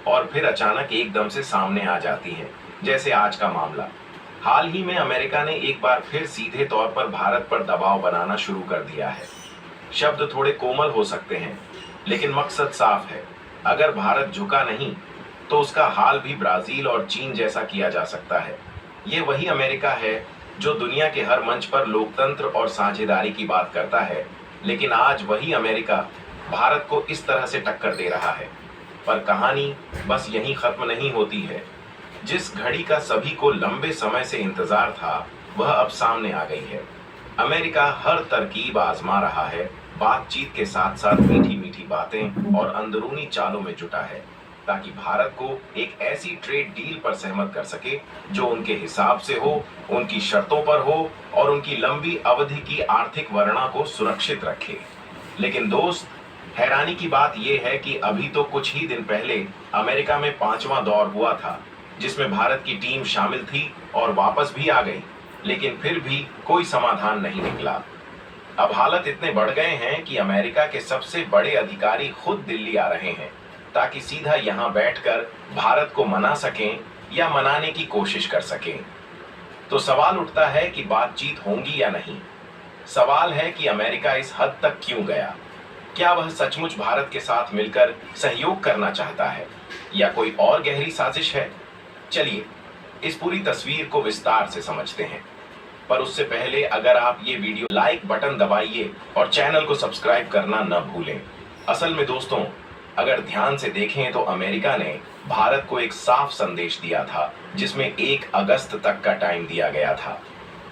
और फिर अचानक एकदम से सामने आ जाती हैं, जैसे आज का मामला। हाल ही में अमेरिका ने एक बार फिर सीधे तौर पर भारत पर दबाव बनाना शुरू कर दिया है। शब्द थोड़े कोमल हो सकते हैं, लेकिन मकसद साफ है। अगर भारत झुका नहीं, तो उसका हाल भी ब्राजील और चीन जैसा किया जा सकता है। ये वही अमेरिका है जो दुनिया के हर मंच पर लोकतंत्र और साझेदारी की बात करता है, लेकिन आज वही अमेरिका भारत को इस तरह से टक्कर दे रहा है। पर कहानी बस यहीं खत्म नहीं होती है। जिस घड़ी का सभी को लंबे समय से इंतजार था, वह अब सामने आ गई है। अमेरिका हर तरकीब आजमा रहा है, बातचीत के साथ साथ मीठी मीठी बातें और अंदरूनी चालों में जुटा है, ताकि भारत को एक ऐसी ट्रेड डील पर सहमत कर सके जो उनके हिसाब से हो, उनकी शर्तों पर हो और उनकी लंबी अवधि की आर्थिक वरना को सुरक्षित रखे। लेकिन दोस्त, हैरानी की बात यह है कि अभी तो कुछ ही दिन पहले अमेरिका में 5वां दौर हुआ था, जिसमें भारत की टीम शामिल थी और वापस भी आ गई, लेकिन फिर भी कोई समाधान नहीं निकला। अब हालत इतने बढ़ गए हैं कि अमेरिका के सबसे बड़े अधिकारी खुद दिल्ली आ रहे हैं, ताकि सीधा यहां बैठकर भारत को मना सकें या मनाने की कोशिश कर सकें। तो सवाल उठता है कि बातचीत होंगी या नहीं। सवाल है कि अमेरिका इस हद तक क्यों गया। क्या वह सचमुच भारत के साथ मिलकर सहयोग करना चाहता है, या कोई और गहरी साजिश है? चलिए इस पूरी तस्वीर को विस्तार से समझते हैं। पर उससे पहले अगर आप ये वीडियो लाइक बटन दबाइए और चैनल को सब्सक्राइब करना न भूलें। असल में दोस्तों, अगर ध्यान से देखें तो अमेरिका ने भारत को एक साफ संदेश दिया था, जिसमें 1 अगस्त तक का टाइम दिया गया था।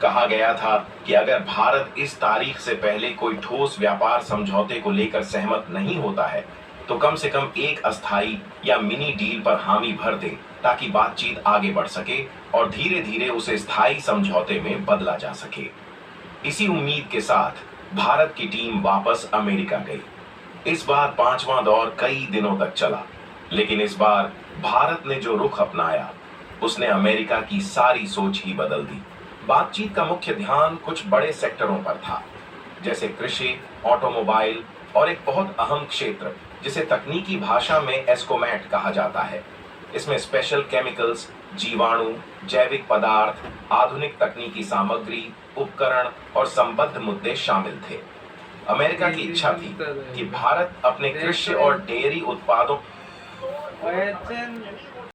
कहा गया था कि अगर भारत इस तारीख से पहले कोई ठोस व्यापार समझौते को लेकर सहमत नहीं होता है, तो कम से कम एक अस्थायी या मिनी डील पर हामी भर दे, ताकि बातचीत आगे बढ़ सके और धीरे धीरे उसे स्थायी समझौते में बदला जा सके। इसी उम्मीद के साथ भारत की टीम वापस अमेरिका गई। इस बार 5वां दौर कई दिनों तक चला, लेकिन इस बार भारत ने जो रुख अपनाया, उसने अमेरिका की सारी सोच ही बदल दी। बातचीत का मुख्य ध्यान कुछ बड़े सेक्टरों पर था, जैसे कृषि, ऑटोमोबाइल और एक बहुत अहम क्षेत्र जिसे तकनीकी भाषा में एस्कोमैट कहा जाता है। इसमें स्पेशल केमिकल्स, जीवाणु, जैविक पदार्थ, आधुनिक तकनीकी सामग्री, उपकरण और संबद्ध मुद्दे शामिल थे। अमेरिका की इच्छा थी कि भारत अपने कृषि और डेयरी उत्पादों